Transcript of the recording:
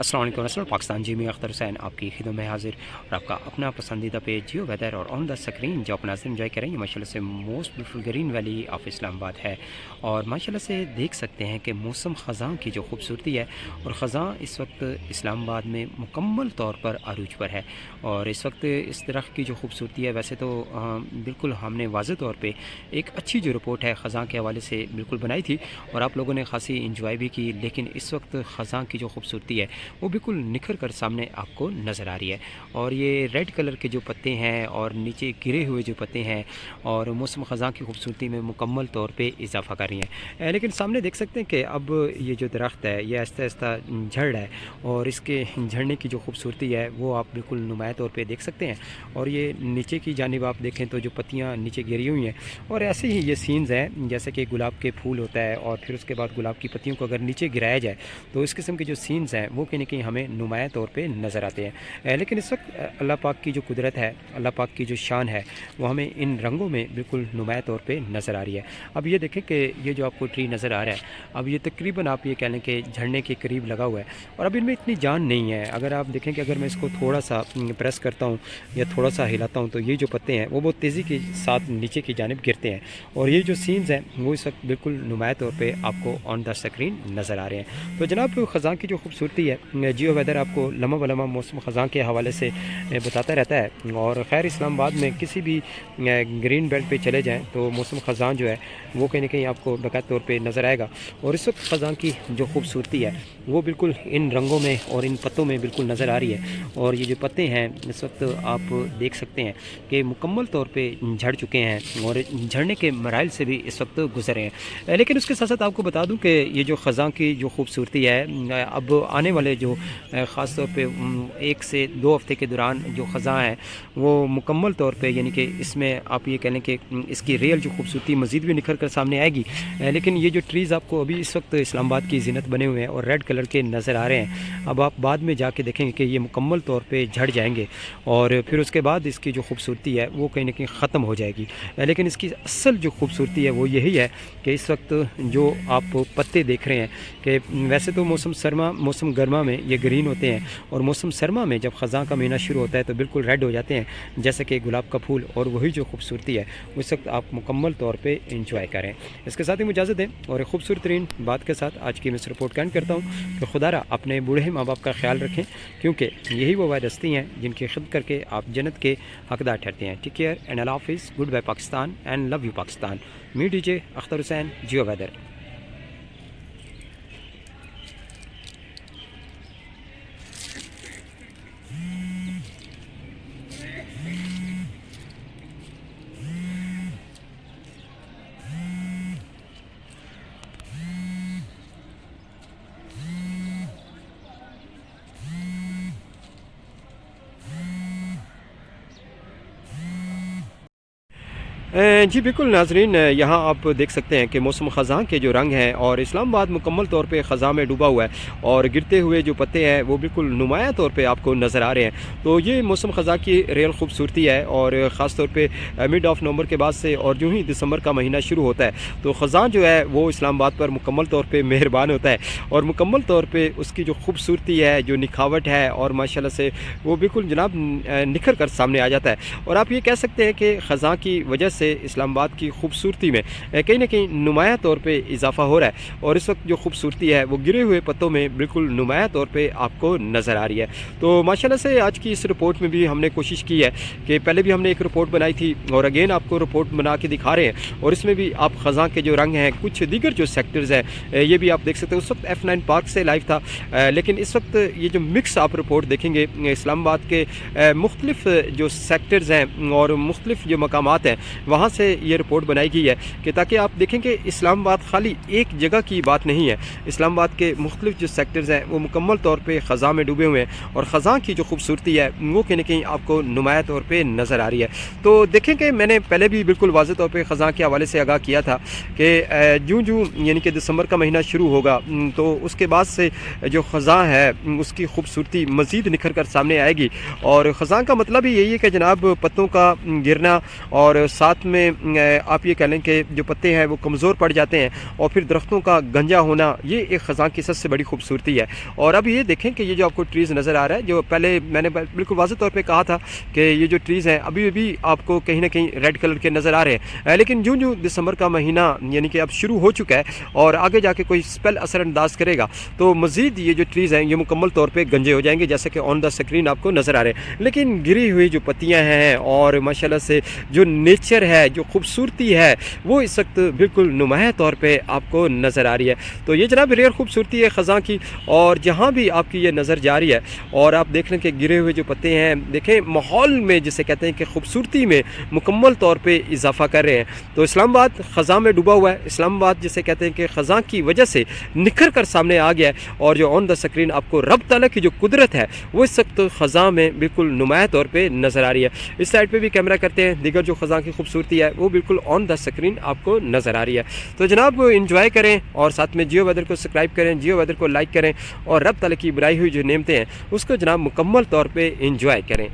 السلام علیکم نسل پاکستان جی میں اختر حسین آپ کی خدمت میں حاضر اور آپ کا اپنا پسندیدہ پیج جیو ویدر اور آن دا اسکرین جو آپ ناظرین انجوائے کریں گے ماشاء اللہ سے most beautiful green valley of Islamabad ہے اور ماشاء اللہ سے دیکھ سکتے ہیں کہ موسم خزاں کی جو خوبصورتی ہے اور خزاں اس وقت اسلام آباد میں مکمل طور پر عروج پر ہے اور اس وقت اس درخت کی جو خوبصورتی ہے ویسے تو بالکل ہم نے واضح طور پہ ایک اچھی جو رپورٹ ہے خزاں کے حوالے سے بالکل بنائی تھی اور آپ لوگوں نے خاصی انجوائے بھی کی، لیکن اس وقت خزاں کی جو خوبصورتی ہے وہ بالکل نکھر کر سامنے آپ کو نظر آ رہی ہے اور یہ ریڈ کلر کے جو پتے ہیں اور نیچے گرے ہوئے جو پتے ہیں اور موسم خزاں کی خوبصورتی میں مکمل طور پہ اضافہ کر رہی ہیں، لیکن سامنے دیکھ سکتے ہیں کہ اب یہ جو درخت ہے یہ آہستہ آہستہ جھڑ رہا ہے اور اس کے جھڑنے کی جو خوبصورتی ہے وہ آپ بالکل نمایاں طور پہ دیکھ سکتے ہیں اور یہ نیچے کی جانب آپ دیکھیں تو جو پتیاں نیچے گری ہوئی ہیں اور ایسے ہی یہ سینز ہیں جیسے کہ گلاب کے پھول ہوتا ہے اور پھر اس کے بعد گلاب کی پتیوں کو اگر نیچے گرایا جائے تو اس قسم کے جو سینز ہیں وہ کہیں نہ کہیں ہمیں نمایاں طور پہ نظر آتے ہیں، لیکن اس وقت اللہ پاک کی جو قدرت ہے، اللہ پاک کی جو شان ہے وہ ہمیں ان رنگوں میں بالکل نمایاں طور پہ نظر آ رہی ہے۔ اب یہ دیکھیں کہ یہ جو آپ کو ٹری نظر آ رہا ہے اب یہ تقریباً آپ یہ کہہ لیں کہ جھڑنے کے قریب لگا ہوا ہے اور اب ان میں اتنی جان نہیں ہے۔ اگر آپ دیکھیں کہ اگر میں اس کو تھوڑا سا پریس کرتا ہوں یا تھوڑا سا ہلاتا ہوں تو یہ جو پتے ہیں وہ بہت تیزی کے ساتھ نیچے کی جانب گرتے ہیں اور یہ جو سینز ہیں وہ اس وقت بالکل نمایاں طور پہ آپ کو آن دا اسکرین نظر آ رہے ہیں۔ تو جناب خزاں کی جو خوبصورتی ہے جیو ویدر آپ کو لمحہ بلمحہ موسم خزاں کے حوالے سے بتاتا رہتا ہے اور خیر اسلام آباد میں کسی بھی گرین بیلٹ پہ چلے جائیں تو موسم خزاں جو ہے وہ کہیں نہ کہیں آپ کو باقاعدہ طور پہ نظر آئے گا اور اس وقت خزاں کی جو خوبصورتی ہے وہ بالکل ان رنگوں میں اور ان پتوں میں بالکل نظر آ رہی ہے اور یہ جو پتے ہیں اس وقت آپ دیکھ سکتے ہیں کہ مکمل طور پہ جھڑ چکے ہیں اور جھڑنے کے مراحل سے بھی اس وقت گزرے ہیں، لیکن اس کے ساتھ ساتھ آپ کو بتا دوں کہ یہ جو خزاں کی جو خوبصورتی ہے اب آنے والے جو خاص طور پہ 1 سے 2 ہفتے کے دوران جو خزاں ہے وہ مکمل طور پہ یعنی کہ اس میں آپ یہ کہہ لیں کہ اس کی ریئل جو خوبصورتی مزید بھی نکھر کر سامنے آئے گی، لیکن یہ جو ٹریز آپ کو ابھی اس وقت اسلام آباد کی زینت بنے ہوئے ہیں اور ریڈ کلر کے نظر آ رہے ہیں، اب آپ بعد میں جا کے دیکھیں گے کہ یہ مکمل طور پہ جھڑ جائیں گے اور پھر اس کے بعد اس کی جو خوبصورتی ہے وہ کہیں نہ کہیں ختم ہو جائے گی، لیکن اس کی اصل جو خوبصورتی ہے وہ یہی ہے کہ اس وقت جو آپ پتے دیکھ رہے ہیں کہ ویسے تو موسم گرما میں یہ گرین ہوتے ہیں اور موسم سرما میں جب خزاں کا مہینہ شروع ہوتا ہے تو بالکل ریڈ ہو جاتے ہیں جیسے کہ گلاب کا پھول، اور وہی جو خوبصورتی ہے اس وقت آپ مکمل طور پہ انجوائے کریں۔ اس کے ساتھ ہی مجھے اجازت دیں اور ایک خوبصورت ترین بات کے ساتھ آج کی میں اس رپورٹ کا اینڈ کرتا ہوں کہ خدا را اپنے بوڑھے ماں باپ کا خیال رکھیں کیونکہ یہی وہ واحد ہستی ہیں جن کی خدمت کر کے آپ جنت کے حقدار ٹھہرتے ہیں۔ ٹیک کیئر اینڈ اللہ حافظ، goodbye Pakistan and love you Pakistan. Me D J Akhtar Hussain, Geo weather. جی بالکل ناظرین، یہاں آپ دیکھ سکتے ہیں کہ موسم خزاں کے جو رنگ ہیں اور اسلام آباد مکمل طور پہ خزاں میں ڈوبا ہوا ہے اور گرتے ہوئے جو پتے ہیں وہ بالکل نمایاں طور پہ آپ کو نظر آ رہے ہیں۔ تو یہ موسم خزاں کی ریئل خوبصورتی ہے اور خاص طور پہ مڈ آف نومبر کے بعد سے اور جو ہی دسمبر کا مہینہ شروع ہوتا ہے تو خزاں جو ہے وہ اسلام آباد پر مکمل طور پہ مہربان ہوتا ہے اور مکمل طور پہ اس کی جو خوبصورتی ہے، جو نکھاوٹ ہے اور ماشاءاللہ سے وہ بالکل جناب نکھر کر سامنے آ جاتا ہے اور آپ یہ کہہ سکتے ہیں کہ خزاں کی وجہ سے اسلام آباد کی خوبصورتی میں کہیں نہ کہیں نمایاں طور پہ اضافہ ہو رہا ہے اور اس وقت جو خوبصورتی ہے وہ گرے ہوئے پتوں میں بالکل نمایاں طور پہ آپ کو نظر آ رہی ہے۔ تو ماشاءاللہ سے آج کی اس رپورٹ میں بھی ہم نے کوشش کی ہے کہ پہلے بھی ہم نے ایک رپورٹ بنائی تھی اور اگین آپ کو رپورٹ بنا کے دکھا رہے ہیں اور اس میں بھی آپ خزاں کے جو رنگ ہیں، کچھ دیگر جو سیکٹرز ہیں یہ بھی آپ دیکھ سکتے ہیں۔ اس وقت F9 پارک سے لائیو تھا، لیکن اس وقت یہ جو مکس آپ رپورٹ دیکھیں گے اسلام آباد کے مختلف جو سیکٹرز ہیں اور مختلف جو مقامات ہیں وہاں سے یہ رپورٹ بنائی گئی ہے کہ تاکہ آپ دیکھیں کہ اسلام آباد خالی ایک جگہ کی بات نہیں ہے، اسلام آباد کے مختلف جو سیکٹرز ہیں وہ مکمل طور پہ خزاں میں ڈوبے ہوئے ہیں اور خزاں کی جو خوبصورتی ہے وہ کہیں نہ کہیں آپ کو نمایاں طور پہ نظر آ رہی ہے۔ تو دیکھیں کہ میں نے پہلے بھی بالکل واضح طور پہ خزاں کے حوالے سے آگاہ کیا تھا کہ جوں یعنی کہ دسمبر کا مہینہ شروع ہوگا تو اس کے بعد سے جو خزاں ہے اس کی خوبصورتی مزید نکھر کر سامنے آئے گی اور خزاں کا مطلب ہی یہی ہے کہ جناب پتوں کا گرنا اور ساتھ ساتھ میں آپ یہ کہہ لیں کہ جو پتے ہیں وہ کمزور پڑ جاتے ہیں، اور پھر درختوں کا گنجا ہونا، یہ ایک خزاں کی سب سے بڑی خوبصورتی ہے۔ اور اب یہ دیکھیں کہ یہ جو آپ کو ٹریز نظر آ رہا ہے، جو پہلے میں نے بالکل واضح طور پہ کہا تھا کہ یہ جو ٹریز ہیں ابھی بھی آپ کو کہیں نہ کہیں ریڈ کلر کے نظر آ رہے ہیں، لیکن جو دسمبر کا مہینہ یعنی کہ اب شروع ہو چکا ہے اور آگے جا کے کوئی اسپیل اثر انداز کرے گا تو مزید یہ جو ٹریز ہیں یہ مکمل طور پہ گنجے ہو جائیں گے، جیسے کہ آن دا اسکرین آپ کو نظر آ رہے ہیں۔ لیکن گری ہوئی جو پتیاں ہیں اور ماشاءاللہ سے جو نیچر ہے، جو خوبصورتی ہے، وہ اس وقت بالکل نمایاں طور پہ آپ کو نظر آ رہی ہے۔ تو یہ جناب ریئر خوبصورتی ہے خزاں کی، اور جہاں بھی آپ کی یہ نظر جا رہی ہے اور آپ دیکھ لیں کہ گرے ہوئے جو پتے ہیں، دیکھیں ماحول میں جسے کہتے ہیں کہ خوبصورتی میں مکمل طور پہ اضافہ کر رہے ہیں۔ تو اسلام آباد خزاں میں ڈوبا ہوا ہے، اسلام آباد جسے کہتے ہیں کہ خزاں کی وجہ سے نکھر کر سامنے آ گیا ہے، اور جو آن دا اسکرین آپ کو رب تعالیٰ کی جو قدرت ہے وہ اس وقت خزاں میں بالکل نمایاں طور پہ نظر آ رہی ہے۔ اس سائڈ پہ بھی کیمرہ کرتے ہیں، دیگر جو خزاں کی خوبصورتی ہے وہ بالکل آن دا اسکرین آپ کو نظر آ رہی ہے۔ تو جناب انجوائے کریں اور ساتھ میں جیو ویدر کو سبسکرائب کریں، جیو ویدر کو لائک کریں، اور رب تعالیٰ کی بنائی ہوئی جو نعمتیں ہیں اس کو جناب مکمل طور پہ انجوائے کریں۔